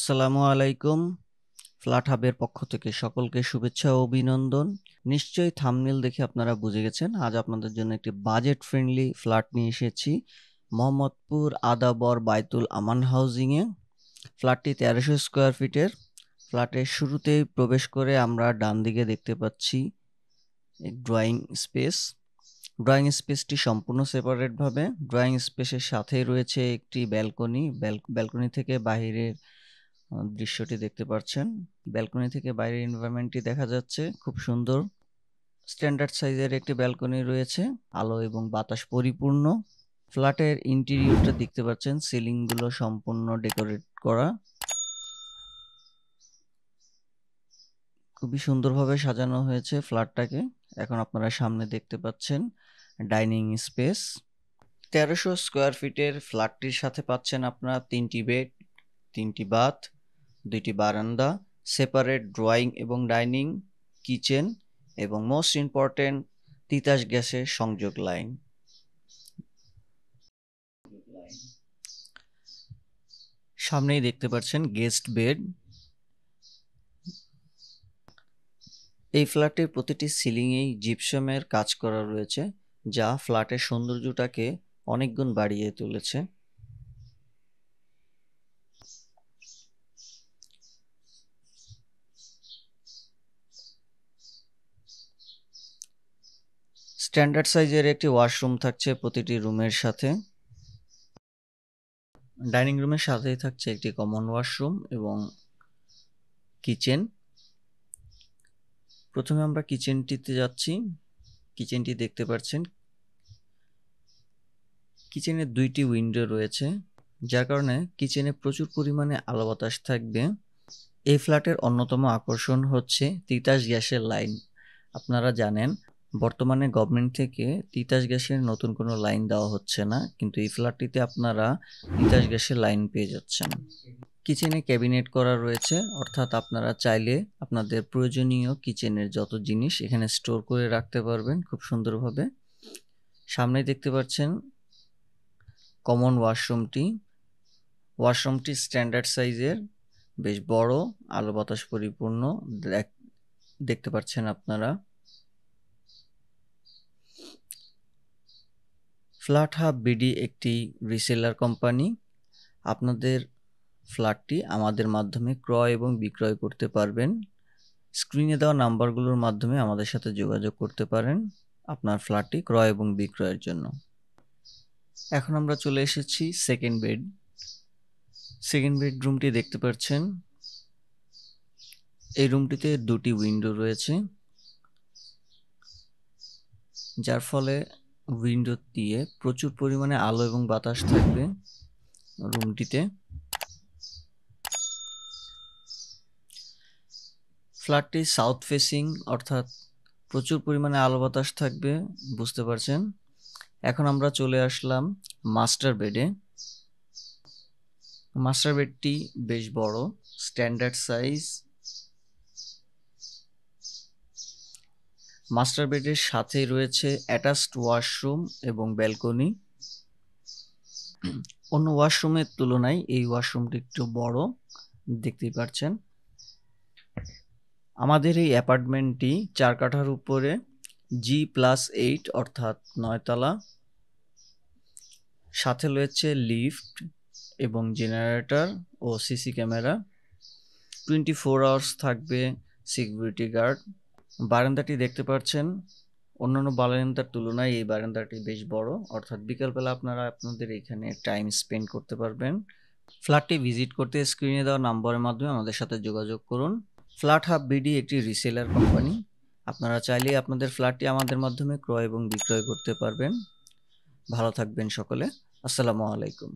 আসসালামু আলাইকুম। ফ্ল্যাট হাবের পক্ষ থেকে সকলকে শুভেচ্ছা ও অভিনন্দন। নিশ্চয়ই থাম্বনেল দেখে আপনারা বুঝে গেছেন আজ আপনাদের জন্য একটি বাজেট ফ্রেন্ডলি ফ্ল্যাট নিয়ে এসেছি মোহাম্মদপুর আদাবর বাইতুল আমান হাউজিংয়ে। ফ্ল্যাটটি 1300 স্কোয়ার ফিটের। ফ্ল্যাটের শুরুতেই প্রবেশ করে আমরা ডান দিকে দেখতে পাচ্ছি ড্রয়িং স্পেস। ড্রয়িং স্পেসটি সম্পূর্ণ সেপারেটভাবে। ড্রয়িং স্পেসের সাথেই রয়েছে একটি ব্যালকনি। ব্যালকনি থেকে বাহিরের দৃশ্যটি দেখতে পাচ্ছেন। ব্যালকনি থেকে বাইরের এনভায়রনমেন্টটি দেখা যাচ্ছে, খুব সুন্দর। স্ট্যান্ডার্ড সাইজের একটি ব্যালকনি রয়েছে, আলো এবং বাতাস পরিপূর্ণ। ফ্ল্যাটের ইন্টেরিয়রটা দেখতে পাচ্ছেন, সিলিংগুলো সম্পূর্ণ ডেকোরেট করা, খুবই সুন্দরভাবে সাজানো হয়েছে ফ্ল্যাটটাকে। এখন আপনারা সামনে দেখতে পাচ্ছেন ডাইনিং স্পেস। 1300 স্কোয়ার ফিটের ফ্ল্যাটটির সাথে পাচ্ছেন আপনারা 3টি বেড, 3টি বাথ, 2টি বারান্দা, সেপারেট ড্রয়িং এবং ডাইনিং, কিচেন এবং মোস্ট ইম্পর্টেন্ট তিতাস গ্যাসের সংযোগ লাইন। সামনেই দেখতে পাচ্ছেন গেস্ট বেড। এই ফ্ল্যাটের প্রতিটি সিলিংয়েই জিপসামের কাজ করা রয়েছে, যা ফ্ল্যাটের সৌন্দর্যটাকে অনেক গুণ বাড়িয়ে তুলেছে। স্ট্যান্ডার্ড সাইজের একটি ওয়াশরুম থাকছে প্রতিটি রুমের সাথে। ডাইনিং রুমের সাথেই থাকছে একটি কমন ওয়াশরুম এবং কিচেন। প্রথমে আমরা কিচেনটিতে যাচ্ছি। কিচেনটি দেখতে পাচ্ছেন, কিচেনে 2টি উইন্ডো রয়েছে, যার কারণে কিচেনে প্রচুর পরিমাণে আলো বাতাস থাকবে। এই ফ্ল্যাটের অন্যতম আকর্ষণ হচ্ছে তিতাস গ্যাসের লাইন। আপনারা জানেন বর্তমানে গভর্নমেন্ট থেকে তিতাস গ্যাসের নতুন কোনো লাইন দেওয়া হচ্ছে না, কিন্তু এই ফ্ল্যাটটিতে আপনারা তিতাস গ্যাসের লাইন পেয়ে যাচ্ছেন। কিচেনে ক্যাবিনেট করা রয়েছে, অর্থাৎ আপনারা চাইলে আপনাদের প্রয়োজনীয় কিচেনের যত জিনিস এখানে স্টোর করে রাখতে পারবেন খুব সুন্দরভাবে। সামনে দেখতে পাচ্ছেন কমন ওয়াশরুমটি। ওয়াশরুমটি স্ট্যান্ডার্ড সাইজের, বেশ বড়, আলো বাতাস পরিপূর্ণ দেখতে পাচ্ছেন আপনারা। ফ্ল্যাট হাব বিডি একটি রিসেলার কোম্পানি। আপনাদের ফ্ল্যাটটি আমাদের মাধ্যমে ক্রয় এবং বিক্রয় করতে পারবেন। স্ক্রিনে দেওয়া নাম্বারগুলোর মাধ্যমে আমাদের সাথে যোগাযোগ করতে পারেন আপনার ফ্ল্যাটটি ক্রয় এবং বিক্রয়ের জন্য। এখন আমরা চলে এসেছি সেকেন্ড বেড। সেকেন্ড বেডরুমটি দেখতে পাচ্ছেন। এই রুমটিতে 2টি উইন্ডো রয়েছে, যার ফলে উইন্ডো দিয়ে প্রচুর পরিমাণে আলো এবং বাতাস থাকবে রুমটিতে। ফ্ল্যাটটি সাউথ ফেসিং, অর্থাৎ প্রচুর পরিমাণে আলো বাতাস থাকবে, বুঝতে পারছেন। এখন আমরা চলে আসলাম মাস্টার বেডে। মাস্টার বেডটি বেশ বড়, স্ট্যান্ডার্ড সাইজ। মাস্টার বেডের সাথেই রয়েছে অ্যাটাচড ওয়াশরুম এবং ব্যালকনি। অন্য ওয়াশরুমের তুলনায় এই ওয়াশরুমটি একটু বড়, দেখতেই পাচ্ছেন। আমাদের এই অ্যাপার্টমেন্টটি 4 কাঠার উপরে, G+8 অর্থাৎ 9 তলা। সাথে রয়েছে লিফট এবং জেনারেটর ও সিসি ক্যামেরা। 24 আওয়ার্স থাকবে সিকিউরিটি গার্ড। বারান্দাটি দেখতে পাচ্ছেন, অন্যান্য বারান্দার তুলনায় এই বারান্দাটি বেশ বড়, অর্থাৎ বিকালবেলা আপনারা আপনাদের এখানে টাইম স্পেন্ড করতে পারবেন। ফ্ল্যাটটি ভিজিট করতে স্ক্রিনে দেওয়া নাম্বারের মাধ্যমে আমাদের সাথে যোগাযোগ করুন। ফ্ল্যাট হাব বিডি একটি রিসেলার কোম্পানি। আপনারা চাইলে আপনাদের ফ্ল্যাটটি আমাদের মাধ্যমে ক্রয় এবং বিক্রয় করতে পারবেন। ভালো থাকবেন সকলে। আসসালামু আলাইকুম।